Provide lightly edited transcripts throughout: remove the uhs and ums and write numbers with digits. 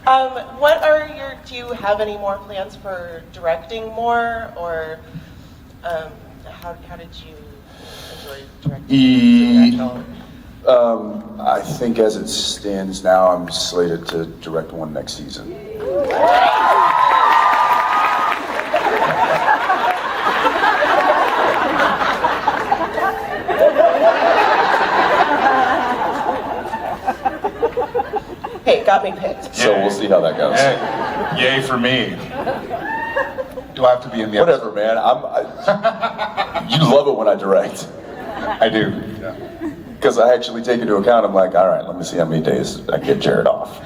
Do you have any more plans for directing more, or how did you enjoy directing? I think as it stands now, I'm slated to direct one next season. Hey, got me picked. So we'll see how that goes. Yay for me. Do I have to be in the episode? Whatever, man. You love it when I direct. I do. Because I actually take into account, I'm like, all right, let me see how many days I get Jared off.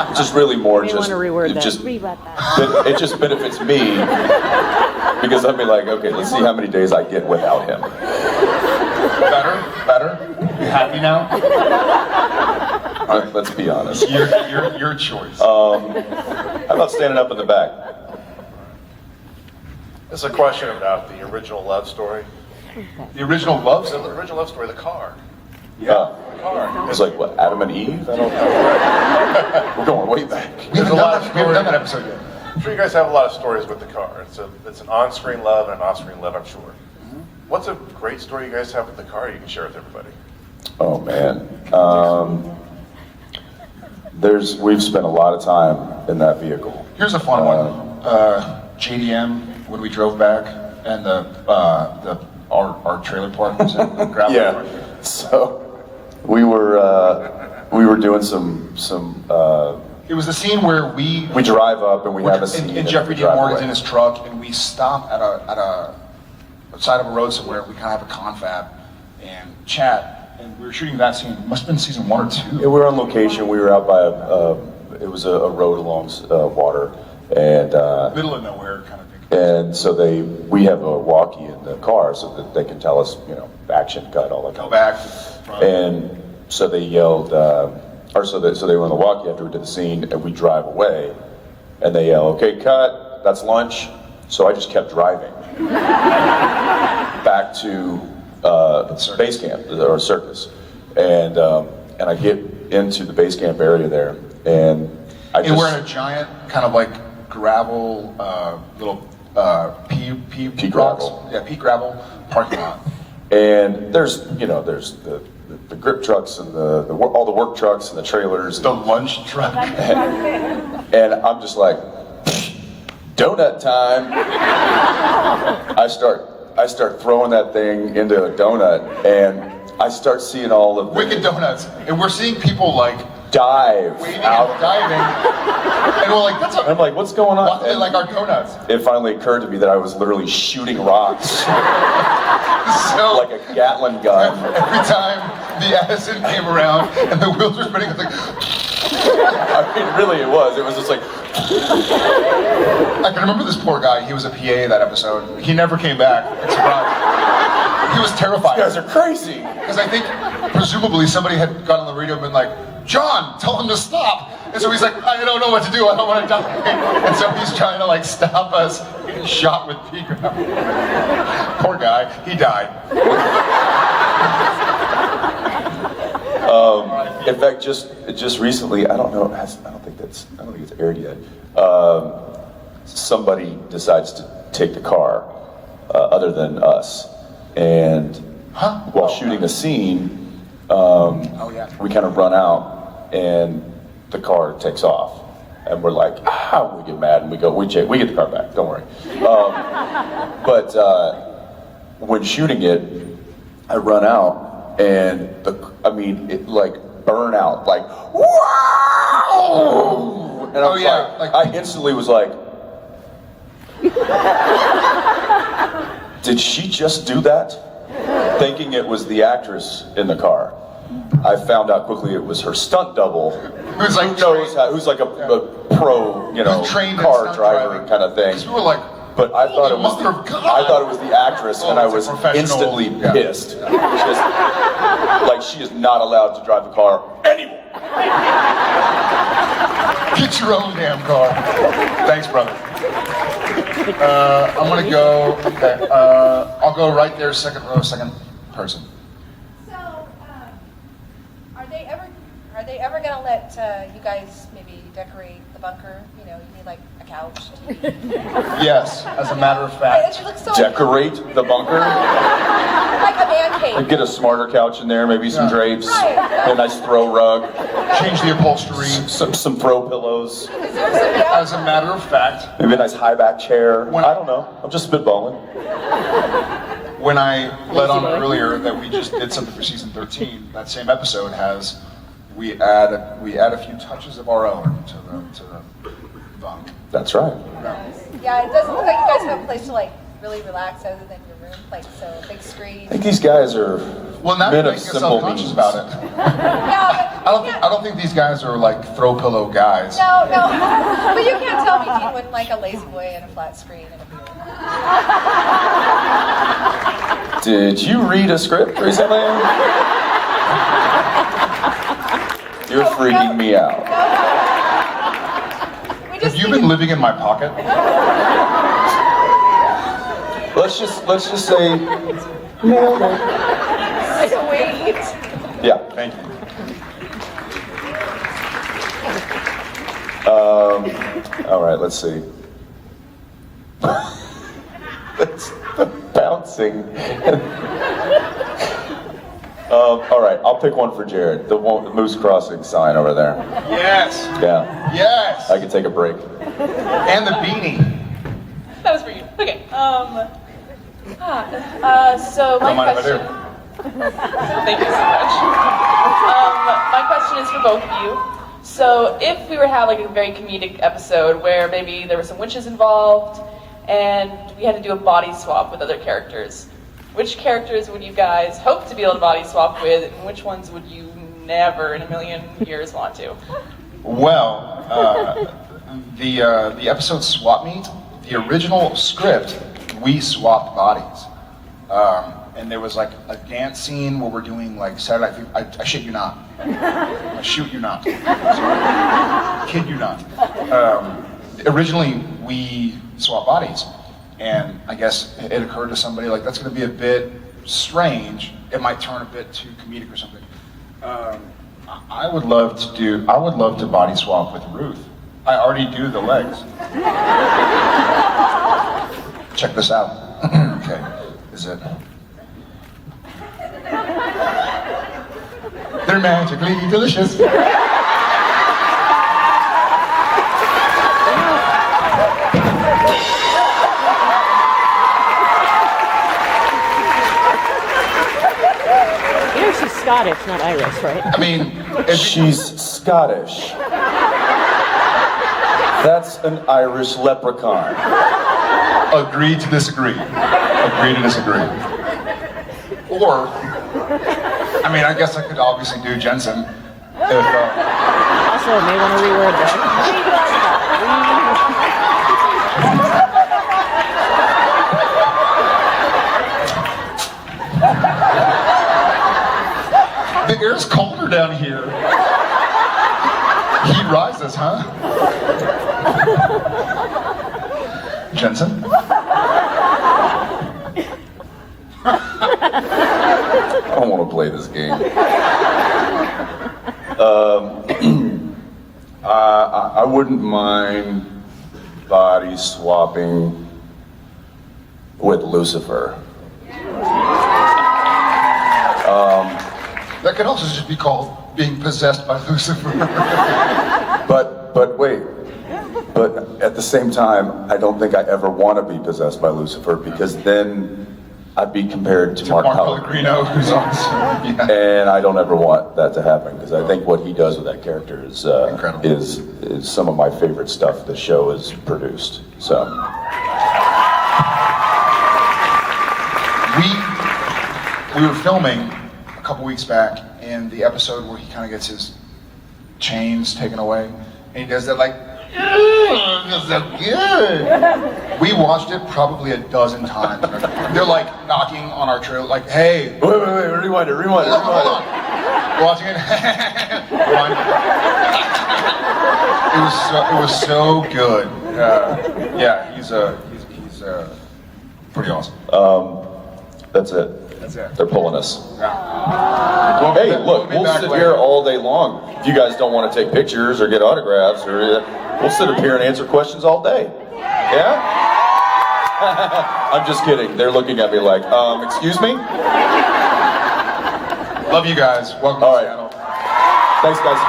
It's just really more just, it just benefits me, because I'd be like, okay, let's see how many days I get without him. Better? You happy now? Let's be honest. Your choice. How about standing up in the back? It's a question about the original love story. The original love story? The original love story, the car. Yeah. The car. It was like, what, Adam and Eve? I don't know. We're going way back. We haven't done that episode yet. I'm sure you guys have a lot of stories with the car. It's an on-screen love and an off-screen love, I'm sure. What's a great story you guys have with the car you can share with everybody? Oh, man. We've spent a lot of time in that vehicle. Here's a fun one. JDM, when we drove back, and our trailer park was in the gravel park. So we were doing some. It was the scene where we drive up and we have a scene. And Jeffrey Dean Morgan's in his truck, and we stop at a side of a road somewhere. We kind of have a confab and chat. And we were shooting that scene. It must have been season 1 or 2. Yeah, we were on location. We were out by it was a road along water, and middle of nowhere kind of thing. And so we have a walkie in the car so that they can tell us, action, cut, all that. Go back. And so they yelled, so they were on the walkie after we did the scene, and we drive away, and they yell, "Okay, cut. That's lunch." So I just kept driving back to base camp or circus, and I get into the base camp area there, and we're in a giant kind of like gravel little pea rocks, pea gravel parking lot, and there's the grip trucks and all the work trucks and the trailers, the lunch truck, and I'm just like, donut time. I start throwing that thing into a donut, and I start seeing all of the wicked donuts, and we're seeing people like dive out, diving, and we're like, I'm like, what's going on? Why do they like our donuts? It finally occurred to me that I was literally shooting rocks, so, like a Gatling gun. Every time the acid came around and the wheels were spinning, it's like. I mean, really, it was just like. I can remember this poor guy. He was a PA that episode. He never came back. Surprise. He was terrified. You guys are crazy. Because I think, presumably, somebody had gone on the radio and been like, "John, tell him to stop." And so he's like, "I don't know what to do. I don't want to die." And so he's trying to like stop us getting shot with pea gravel. Poor guy. He died. In fact, just recently, I don't think it's aired yet. Somebody decides to take the car, other than us, and while shooting the scene, we kind of run out, and the car takes off, and we're like, we get mad, and we get the car back. Don't worry. But when shooting it, I run out. And it like burn out, like wow! And I was I instantly was like, did she just do that? Thinking it was the actress in the car. I found out quickly it was her stunt double. Who's like who's like a pro, car driver kind of thing. We were like. But I thought it was the actress, and I was instantly pissed. Just like, she is not allowed to drive the car anymore. Get your own damn car. Thanks, brother. I'm gonna go. Okay, I'll go right there, second row, second person. So, are Are they ever gonna let you guys maybe decorate the bunker? You know, you need like a couch. Yes, as a matter of It fact. should look so Decorate the bunker. like a man cave. Get a smarter couch in there, maybe some drapes, Right. a nice throw rug, Change the upholstery. some throw pillows, As a matter of fact, maybe a nice high back chair. When- I don't know. I'm just spitballing. when I let on earlier that we just did something for season 13, that same episode has we add a few touches of our own to the bunk. That's right. Yeah, it doesn't look like you guys have a place to like really relax other than your room, like so big screen. I think these guys are Well, now men you're of making simple self-conscious means. about it. Yeah, I don't think these guys are like throw pillow guys. No, but you can't tell me Dean wouldn't like a lazy boy and a flat screen and a beer. Did you read a script recently? You're freaking me out. We Have just you need been to- living in my pocket? Let's just say Sweet. yeah. Thank you. All right, let's see. That's the bouncing. All right, I'll pick one for Jared. The Moose Crossing sign over there. Yes. Yeah, Yes. I can take a break. And the beanie. That was for you. Okay. So Don't my mind if I question. do. Thank you so much. My question is for both of you. So if we were to have like a very comedic episode where maybe there were some witches involved and we had to do a body swap with other characters, which characters would you guys hope to be able to body swap with, and which ones would you never in a million years want to? Well, the episode Swap Meet, the original script, we swapped bodies. And there was like a dance scene where we're doing like Saturday Night Fever. I shit you not. I shoot you not. Kid you not. Originally, we swapped bodies. And I guess it occurred to somebody like that's going to be a bit strange. It might turn a bit too comedic or something. I would love to body swap with Ruth. I already do the legs. Check this out. Okay, is it? They're magically delicious. You know she's Scottish, not Irish, right? I mean, She's Scottish. That's an Irish leprechaun. agree to disagree. Agree to disagree. Or, I mean, I guess I could obviously do Jensen. If, Also, may want to reword that. the air's colder down here. Heat rises, huh? Jensen? I don't want to play this game. I wouldn't mind body swapping with Lucifer. That could also just be called being possessed by Lucifer. But wait. But at the same time, I don't think I ever want to be possessed by Lucifer because then I'd be compared to Mark Pellegrino, who's awesome. Yeah. And I don't ever want that to happen because I think what he does with that character is Incredible. is some of my favorite stuff the show has produced. So we were filming a couple weeks back in the episode where he kind of gets his chains taken away, and he does that like, "Feels so good." We watched it probably a dozen times. They're like knocking on our trailer, like, "Hey, wait, rewind it. hold on." Watching it. Rewind it. It was so good. Yeah, he's pretty awesome. That's it. That's it. They're pulling us. Yeah. Hey, look, we'll sit here all day long. If you guys don't want to take pictures or get autographs, or we'll sit up here and answer questions all day. Yeah? I'm just kidding. They're looking at me like, excuse me? Love you guys. Welcome All to right. Seattle. Thanks, guys.